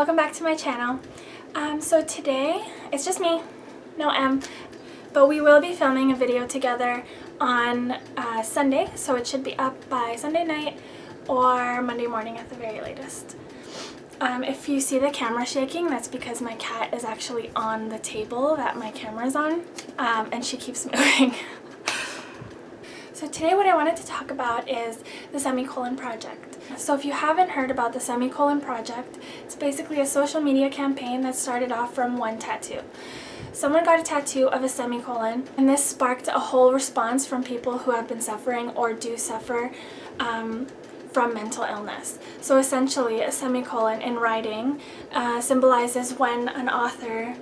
welcome back to my channel. So today, it's just me, no M, but we will be filming a video together on Sunday, so it should be up by Sunday night or Monday morning at the very latest. If you see the camera shaking, that's because my cat is actually on the table that my camera is on, and she keeps moving. So today what I wanted to talk about is the Semicolon project. So if you haven't heard about the Semicolon project, it's basically a social media campaign that started off from one tattoo. Someone got a tattoo of a semicolon, and this sparked a whole response from people who have been suffering or do suffer from mental illness. So essentially, a semicolon in writing symbolizes when an author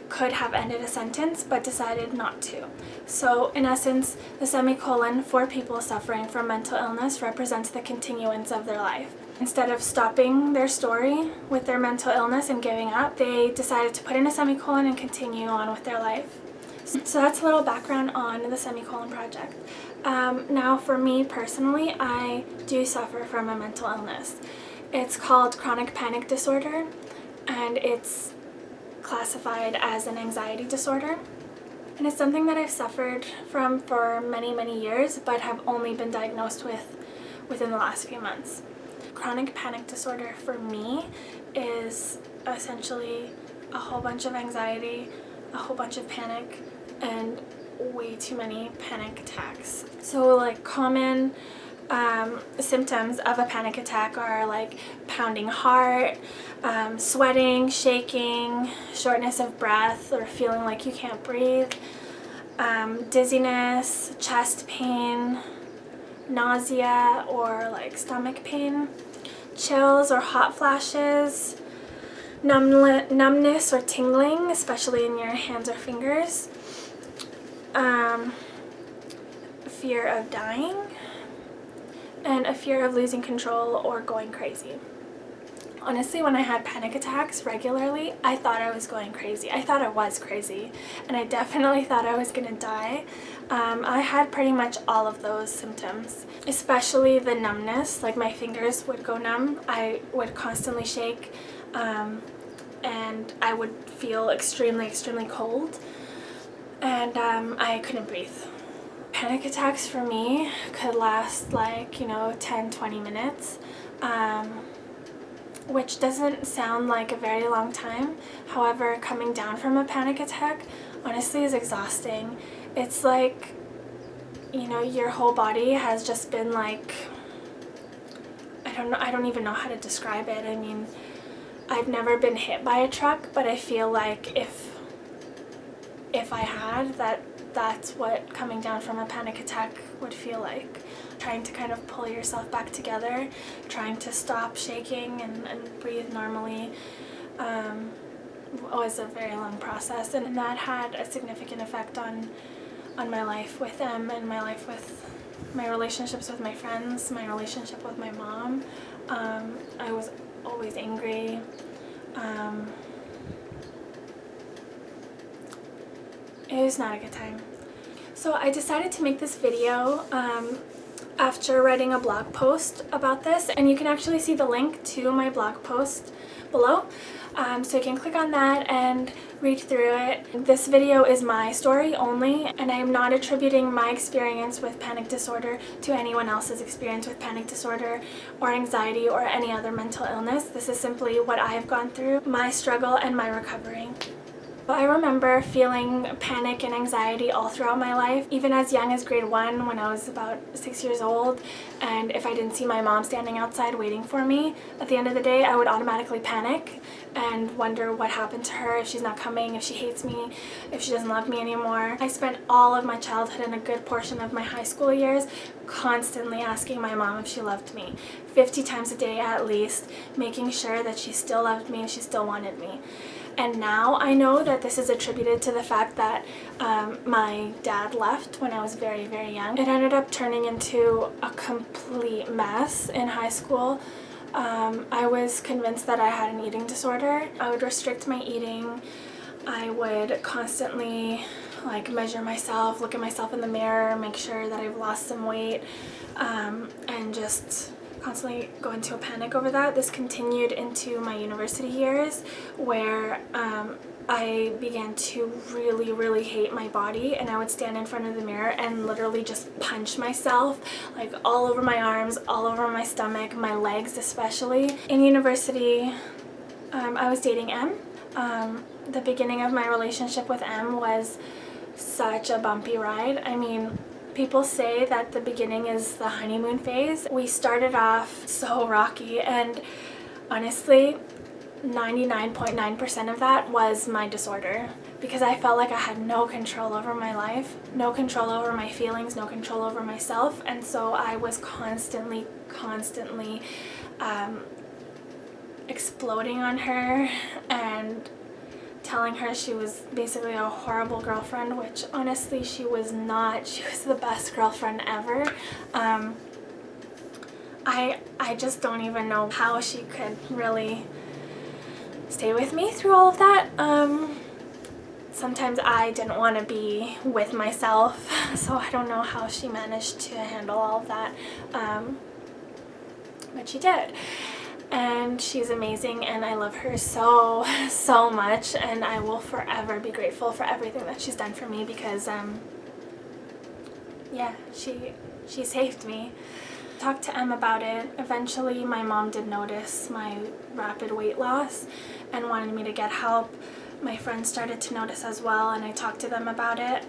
could have ended a sentence but decided not to. So in essence, the semicolon for people suffering from mental illness represents the continuance of their life. Instead of stopping their story with their mental illness and giving up, they decided to put in a semicolon and continue on with their life. So that's a little background on the Semicolon project. Now for me personally, I do suffer from a mental illness. It's called chronic panic disorder, and it's classified as an anxiety disorder. And it's something that I've suffered from for many years, but have only been diagnosed with within the last few months. Chronic panic disorder for me is essentially a whole bunch of anxiety, a whole bunch of panic, and way too many panic attacks. So like common symptoms of a panic attack are like pounding heart, sweating, shaking, shortness of breath or feeling like you can't breathe, dizziness, chest pain, nausea or like stomach pain, chills or hot flashes, numbness or tingling, especially in your hands or fingers, fear of dying, and a fear of losing control or going crazy. Honestly, when I had panic attacks regularly, I thought I was going crazy. I thought I was crazy, and I definitely thought I was gonna die. I had pretty much all of those symptoms, especially the numbness. Like my fingers would go numb, I would constantly shake, and I would feel extremely cold, and I couldn't breathe. Panic attacks for me could last like, 10-20 minutes, which doesn't sound like a very long time. However, coming down from a panic attack honestly is exhausting. It's like, your whole body has just been like, I don't even know how to describe it. I mean, I've never been hit by a truck, but I feel like if I had, that's what coming down from a panic attack would feel like. Trying to kind of pull yourself back together, trying to stop shaking and breathe normally was a very long process, and that had a significant effect on my life with them and my life with my relationships with my friends, my relationship with my mom. I was always angry. It was not a good time. So I decided to make this video after writing a blog post about this, and you can actually see the link to my blog post below, so you can click on that and read through it. This video is my story only, and I am not attributing my experience with panic disorder to anyone else's experience with panic disorder or anxiety or any other mental illness. This is simply what I have gone through, my struggle and my recovery. I remember feeling panic and anxiety all throughout my life, even as young as grade 1 when I was about 6 years old, and if I didn't see my mom standing outside waiting for me, at the end of the day I would automatically panic and wonder what happened to her, if she's not coming, if she hates me, if she doesn't love me anymore. I spent all of my childhood and a good portion of my high school years constantly asking my mom if she loved me, 50 times a day at least, making sure that she still loved me and she still wanted me. And now I know that this is attributed to the fact that my dad left when I was very young. It ended up turning into a complete mess in high school. I was convinced that I had an eating disorder. I would restrict my eating. I would constantly measure myself, look at myself in the mirror, make sure that I've lost some weight, and just constantly go into a panic over that. This continued into my university years, where I began to really hate my body, and I would stand in front of the mirror and literally just punch myself, like all over my arms, all over my stomach, my legs especially. In university, I was dating M. The beginning of my relationship with M was such a bumpy ride. I mean, people say that the beginning is the honeymoon phase. We started off so rocky, and honestly, 99.9% of that was my disorder, because I felt like I had no control over my life, no control over my feelings, no control over myself, and so I was constantly exploding on her and telling her she was basically a horrible girlfriend, which honestly she was not. She was the best girlfriend ever. I just don't even know how she could really stay with me through all of that. Sometimes I didn't want to be with myself, so I don't know how she managed to handle all of that, but she did. And she's amazing, and I love her so much, and I will forever be grateful for everything that she's done for me, because yeah, she saved me. Talked to Em about it. Eventually my mom did notice my rapid weight loss and wanted me to get help. My friends started to notice as well, and I talked to them about it,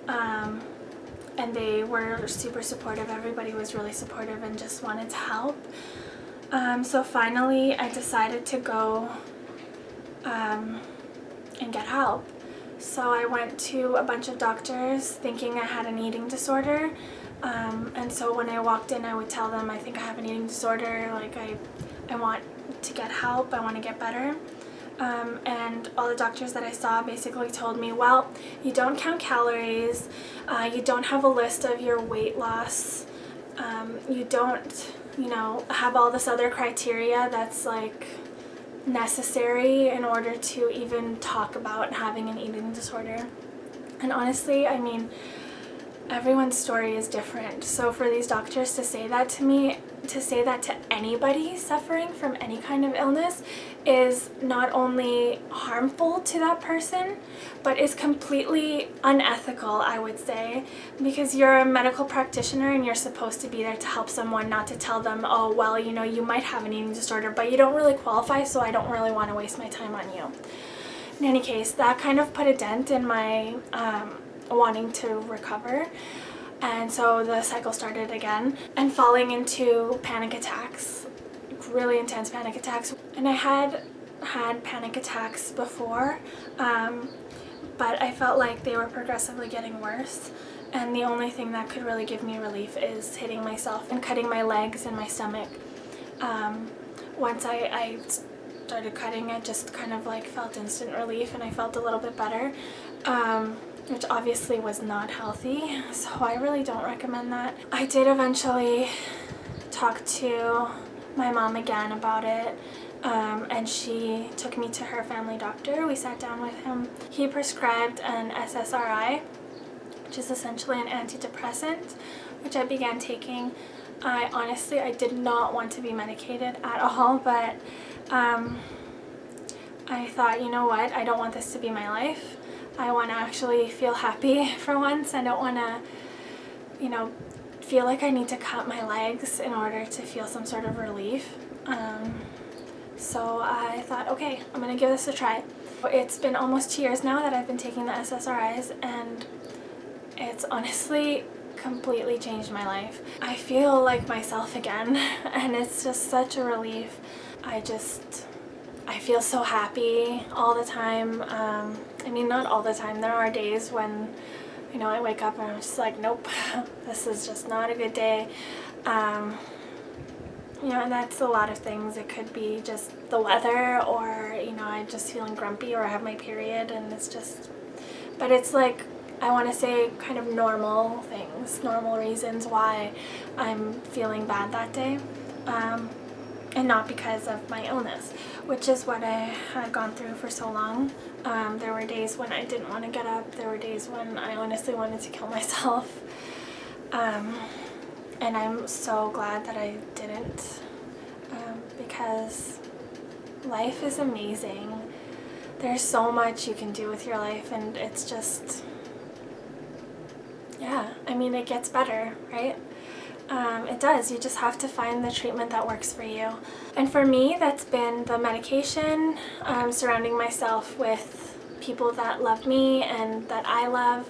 and they were super supportive. Everybody was really supportive and just wanted to help. So finally I decided to go and get help. So I went to a bunch of doctors thinking I had an eating disorder, and so when I walked in I would tell them, I think I have an eating disorder, like I want to get help, I want to get better. And all the doctors that I saw basically told me, well, you don't count calories, you don't have a list of your weight loss, you don't, have all this other criteria that's like necessary in order to even talk about having an eating disorder. And honestly, I mean, everyone's story is different. So for these doctors to say that to me, to say that to anybody suffering from any kind of illness, is not only harmful to that person, but is completely unethical, I would say, because you're a medical practitioner and you're supposed to be there to help someone, not to tell them, oh, well, you might have an eating disorder, but you don't really qualify, so I don't really want to waste my time on you. In any case, that kind of put a dent in my wanting to recover. And so the cycle started again, and falling into panic attacks, really intense panic attacks. And I had panic attacks before, but I felt like they were progressively getting worse. And the only thing that could really give me relief is hitting myself and cutting my legs and my stomach. Once I started cutting, I just kind of like felt instant relief, and I felt a little bit better. Which obviously was not healthy, so I really don't recommend that. I did eventually talk to my mom again about it, and she took me to her family doctor. We sat down with him. He prescribed an SSRI, which is essentially an antidepressant, which I began taking. I did not want to be medicated at all, but I thought, you know what, I don't want this to be my life. I want to actually feel happy for once. I don't want to, feel like I need to cut my legs in order to feel some sort of relief. So I thought, okay, I'm going to give this a try. It's been almost 2 years now that I've been taking the SSRIs, and it's honestly completely changed my life. I feel like myself again, and it's just such a relief. I feel so happy all the time. I mean, not all the time. There are days when, I wake up and I'm just like, nope, this is just not a good day. And that's a lot of things. It could be just the weather, or, I'm just feeling grumpy, or I have my period, and but it's like, I want to say kind of normal things, normal reasons why I'm feeling bad that day. And not because of my illness, which is what I had gone through for so long. There were days when I didn't want to get up. There were days when I honestly wanted to kill myself. And I'm so glad that I didn't, because life is amazing. There's so much you can do with your life, and it's just, yeah, I mean, it gets better, right? It does. You just have to find the treatment that works for you. And for me, that's been the medication, surrounding myself with people that love me and that I love,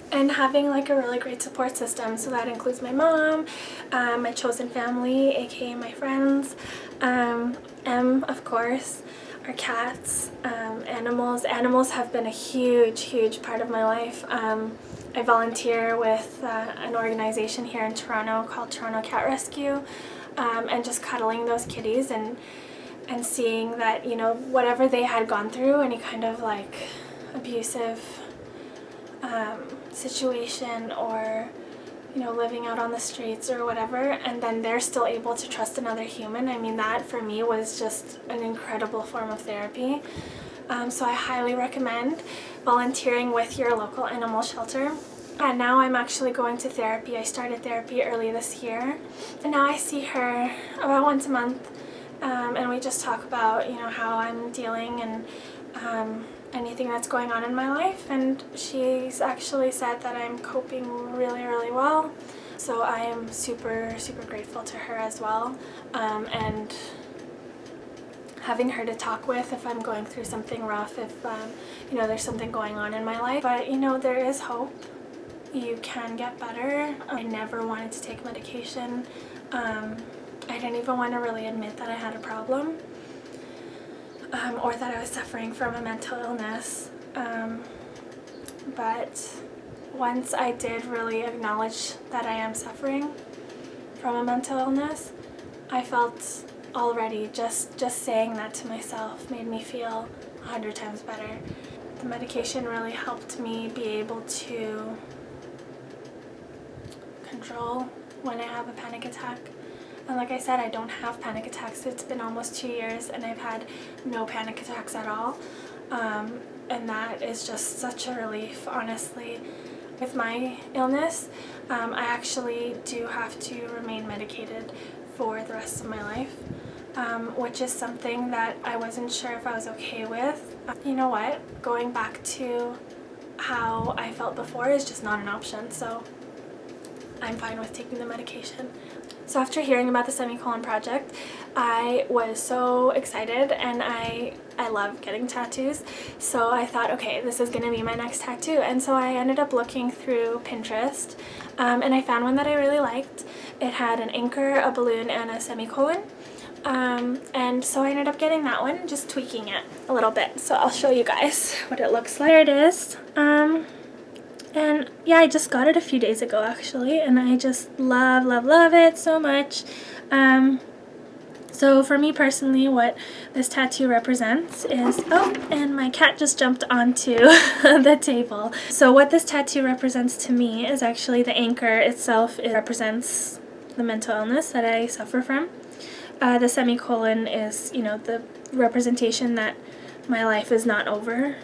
and having like a really great support system. So that includes my mom, my chosen family, aka my friends, of course, our cats, animals. Animals have been a huge part of my life. I volunteer with an organization here in Toronto called Toronto Cat Rescue, and just cuddling those kitties and seeing that, you know, whatever they had gone through, any kind of like abusive situation, or, you know, living out on the streets or whatever, and then they're still able to trust another human. I mean, that for me was just an incredible form of therapy. So I highly recommend volunteering with your local animal shelter. And now I'm actually going to therapy. I started therapy early this year, and now I see her about once a month, and we just talk about, you know, how I'm dealing and anything that's going on in my life. And she's actually said that I'm coping really well. So I am super grateful to her as well, and having her to talk with if I'm going through something rough, if you know, there's something going on in my life. But, you know, there is hope. You can get better. I never wanted to take medication. I didn't even want to really admit that I had a problem, or that I was suffering from a mental illness. But once I did really acknowledge that I am suffering from a mental illness, I felt already just saying that to myself made me feel 100 times better. The medication really helped me be able to control when I have a panic attack. And like I said, I don't have panic attacks. It's been almost 2 years and I've had no panic attacks at all. And that is just such a relief, honestly. With my illness, I actually do have to remain medicated for the rest of my life, which is something that I wasn't sure if I was okay with. You know what? Going back to how I felt before is just not an option, so I'm fine with taking the medication. So after hearing about the Semicolon project, I was so excited, and I love getting tattoos. So I thought, okay, this is gonna be my next tattoo. And so I ended up looking through Pinterest, and I found one that I really liked. It had an anchor, a balloon, and a semicolon. And so I ended up getting that one, just tweaking it a little bit. So I'll show you guys what it looks like. There it is. And yeah, I just got it a few days ago actually, and I just love it so much. So for me personally, what this tattoo represents is, oh, and my cat just jumped onto the table. So what this tattoo represents to me is actually the anchor itself. It represents the mental illness that I suffer from. The semicolon is, you know, the representation that my life is not over.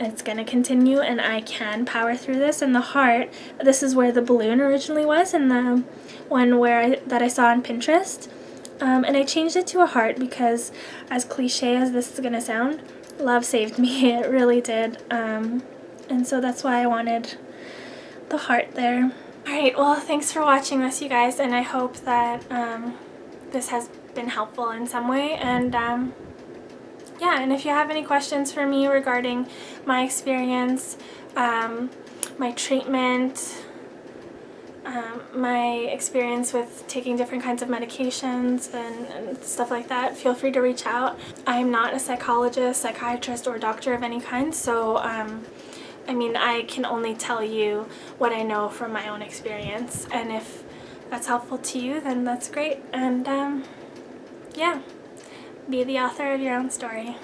It's gonna continue and I can power through this. And the heart, this is where the balloon originally was, and the one that I saw on Pinterest. And I changed it to a heart because, as cliche as this is gonna sound, love saved me. It really did. And so that's why I wanted the heart there. Alright, well, thanks for watching this, you guys, and I hope that this has been helpful in some way. And yeah, and if you have any questions for me regarding my experience, my treatment, my experience with taking different kinds of medications and stuff like that, feel free to reach out. I'm not a psychologist, psychiatrist, or doctor of any kind, so I mean, I can only tell you what I know from my own experience, and if that's helpful to you, then that's great. And yeah, be the author of your own story.